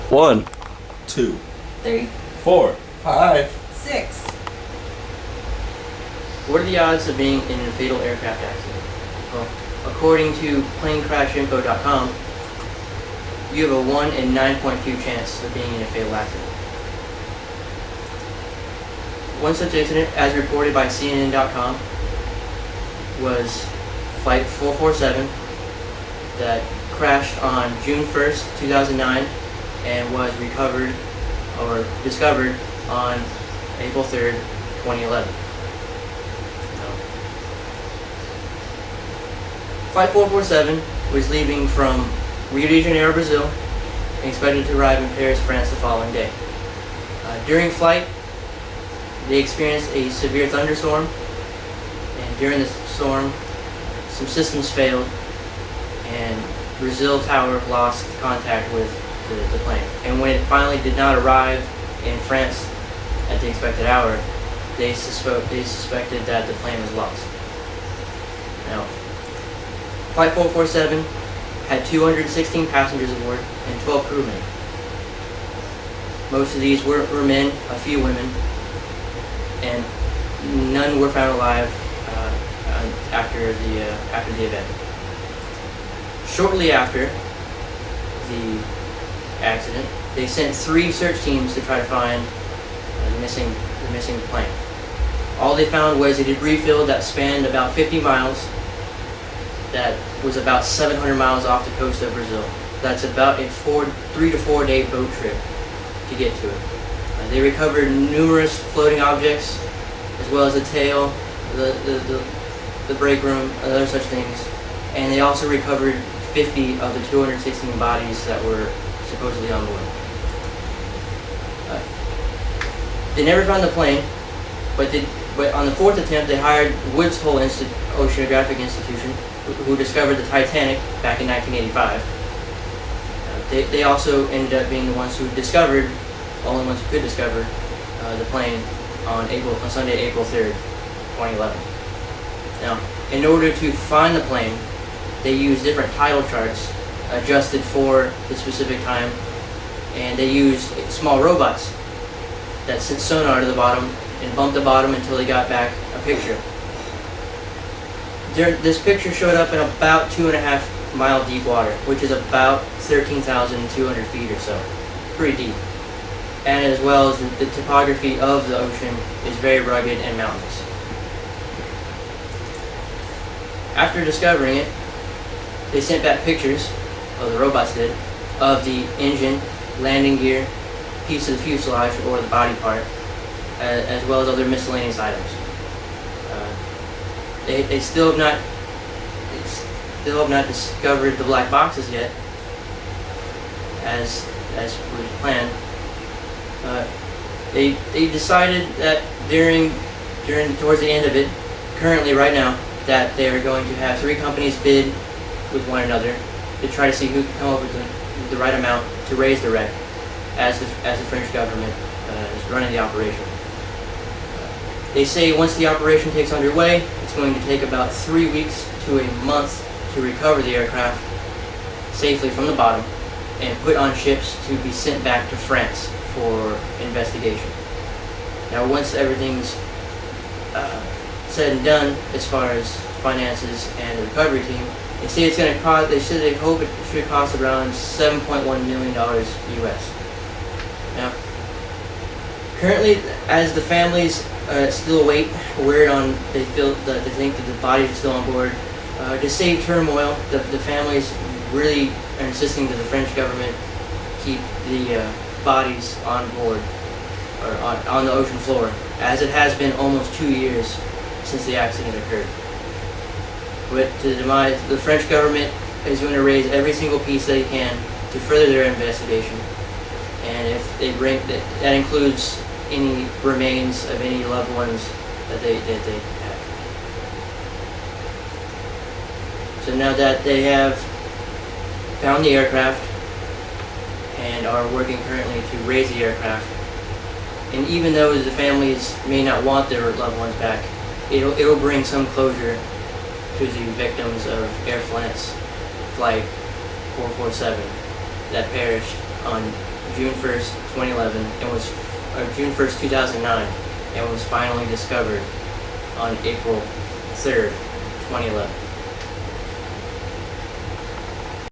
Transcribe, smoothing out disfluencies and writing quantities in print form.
1, 2, 3, 4, 5. 6. What are the odds of being in a fatal aircraft accident? Well, according to planecrashinfo.com, you have a 1 in 9.2 chance of being in a fatal accident. One such incident, as reported by CNN.com, was Flight 447 that crashed on June 1st, 2009 and was recovered or discovered on April 3rd, 2011. Flight 447 was leaving from Rio de Janeiro, Brazil, and expected to arrive in Paris, France the following day. During flight, they experienced a severe thunderstorm, and during the storm, some systems failed, and Brazil Tower lost contact with the plane. And when it finally did not arrive in France at the expected hour, they suspected that the plane was lost. Now, Flight 447 had 216 passengers aboard and 12 crewmen. Most of these were men, a few women, and none were found alive after the event. Shortly after the accident, they sent 3 search teams to try to find the missing plane. All they found was a debris field that spanned about 50 miles. That was about 700 miles off the coast of Brazil. That's about a 3 to 4 day boat trip to get to it. They recovered numerous floating objects, as well as the tail, the brake room, and other such things. And they also recovered 50 of the 216 bodies that were supposedly on board. They never found the plane, but on the 4th attempt, they hired Woods Hole Oceanographic Institution, who discovered the Titanic back in 1985. They also ended up being the ones who discovered, only ones who could discover, the plane on Sunday, April 3rd, 2011. Now, in order to find the plane, they used different tidal charts adjusted for the specific time, and they used small robots that sent sonar to the bottom and bumped the bottom until they got back a picture. This picture showed up in about 2.5 mile deep water, which is about 13,200 feet or so. Pretty deep. And as well as the topography of the ocean is very rugged and mountainous. After discovering it, they sent back pictures, or the robots did, of the engine, landing gear, piece of the fuselage or the body part, as well as other miscellaneous items. They still have not discovered the black boxes yet, as was planned. They decided that towards the end of it, currently right now, that they are going to have 3 companies bid with one another to try to see who can come up with the right amount to raise the wreck, as the French government is running the operation. They say once the operation takes underway, it's going to take about 3 weeks to a month to recover the aircraft safely from the bottom and put on ships to be sent back to France for investigation. Now, once everything's said and done, as far as finances and the recovery team, they say it's going to cost. They hope it should cost around $7.1 million US. Now, currently, as the families still await word on, they think that the bodies are still on board. To save turmoil, the families really are insisting that the French government keep the bodies on board, or on the ocean floor, as it has been almost 2 years since the accident occurred. But to the demise, the French government is going to raise every single piece they can to further their investigation, and if they bring that includes any remains of any loved ones that they have. So now that they have found the aircraft and are working currently to raise the aircraft, and even though the families may not want their loved ones back, it'll bring some closure to the victims of Air France Flight 447 that perished on June 1st, 2011, and was June 1st, 2009, and was finally discovered on April 3rd, 2011.